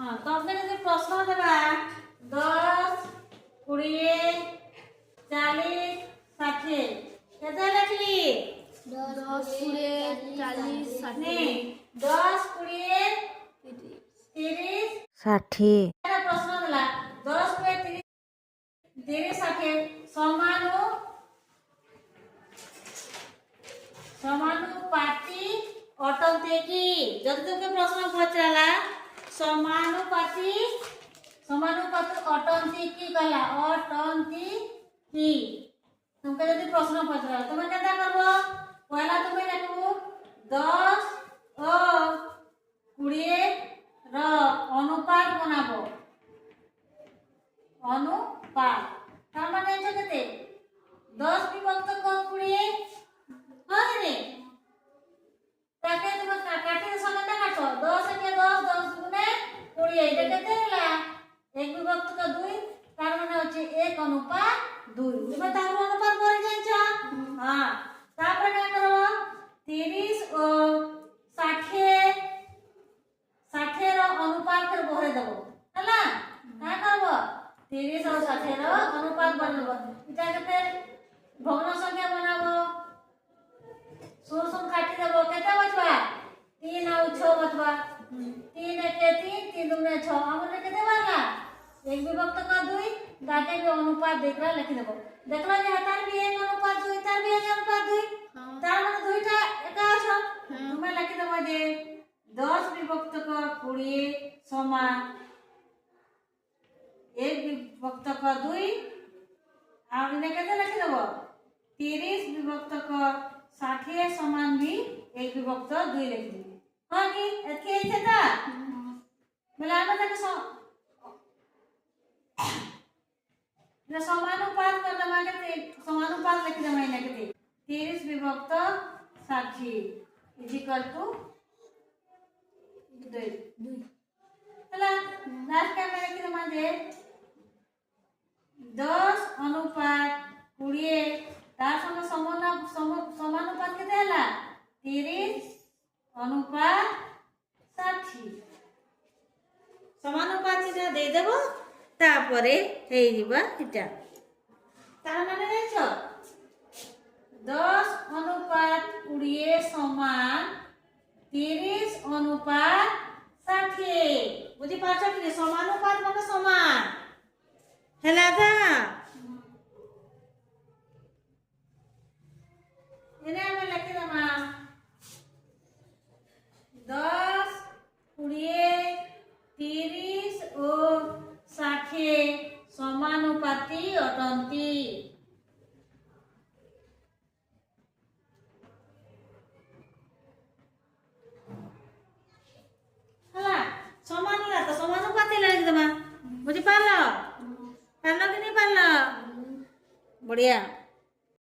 हाँ तबे जदि प्रश्न देबा 10 20 40 60 केते लिखली 10 20 40 60 10 20 30 ষাঠিଏ प्रश्न देला 10 20 30 60 समानुपाती अटंते की जदि तुमके प्रश्न पचराला समानुपाती अटंती की कहला अटंती की तुमके जदि प्रश्न पचराला तुमे केता करबो पहला तुमे लिखबो 10 और 20 र अनुपात बनाबो अनुपात तार माने जे केते 10 विभक्त 20 হয় রে তাকে তুমি কাটির সঙ্গে কাটো 10 একে 10 10 গুণে 20 এটা কেতে হলা 1 বিভক্ত 2 তার মানে হচ্ছে 1 অনুপাত 2 তুমি তার অনুপাত করে জানছো হ্যাঁ তারপরে কি করব 30 ও 60 60 র অনুপাত করে বহরে দেব হলা কি করব 30 और 60 র অনুপাত বলে দেব এটা কেতে ভগ্ন সংখ্যা বানাবো सोर सोर काटी देबो केते बचबा 3 और 6 बचबा 3 एके 3 3 दुने 6 हमने केते बारला 1 विभक्त का 2 गाटे के अनुपात देखला लिखि देबो देखला जे हतार भी 1 अनुपात 2 तार भी 1 अनुपात 2 तार माने दुईटा एका छ तुमे लिखि देबो जे 10 विभक्त का 20 समान 1 विभक्त का 2 और इने केते लिखि देबो 30 विभक्त का 60 समान भी 1 विभक्त 2 लिख दी हां की एके इथेता बोला हम तक ना समानुपात कर दमा के समानुपात लिख दमा इने के 30 विभक्त 60 इज इक्वल टू 2 हला लास्ट का मैं लिख दमा दे 10 अनुपात 20 तार संगे समानुपात केते हला 30 अनुपात 60 समानुपात इटा दे देबो तापरे हेई जिबा इटा तार माने देखो 10 अनुपात 20 समान 30 अनुपात 60 बुझी पाछो कि समानुपात माने समान हला दा इने में लिखि दमा 10 20 30 और 60 समानुपाती अटंती हला समान ला तो समानुपाती लिखि दमा बुझी पालो कि नहीं पालो बढ़िया।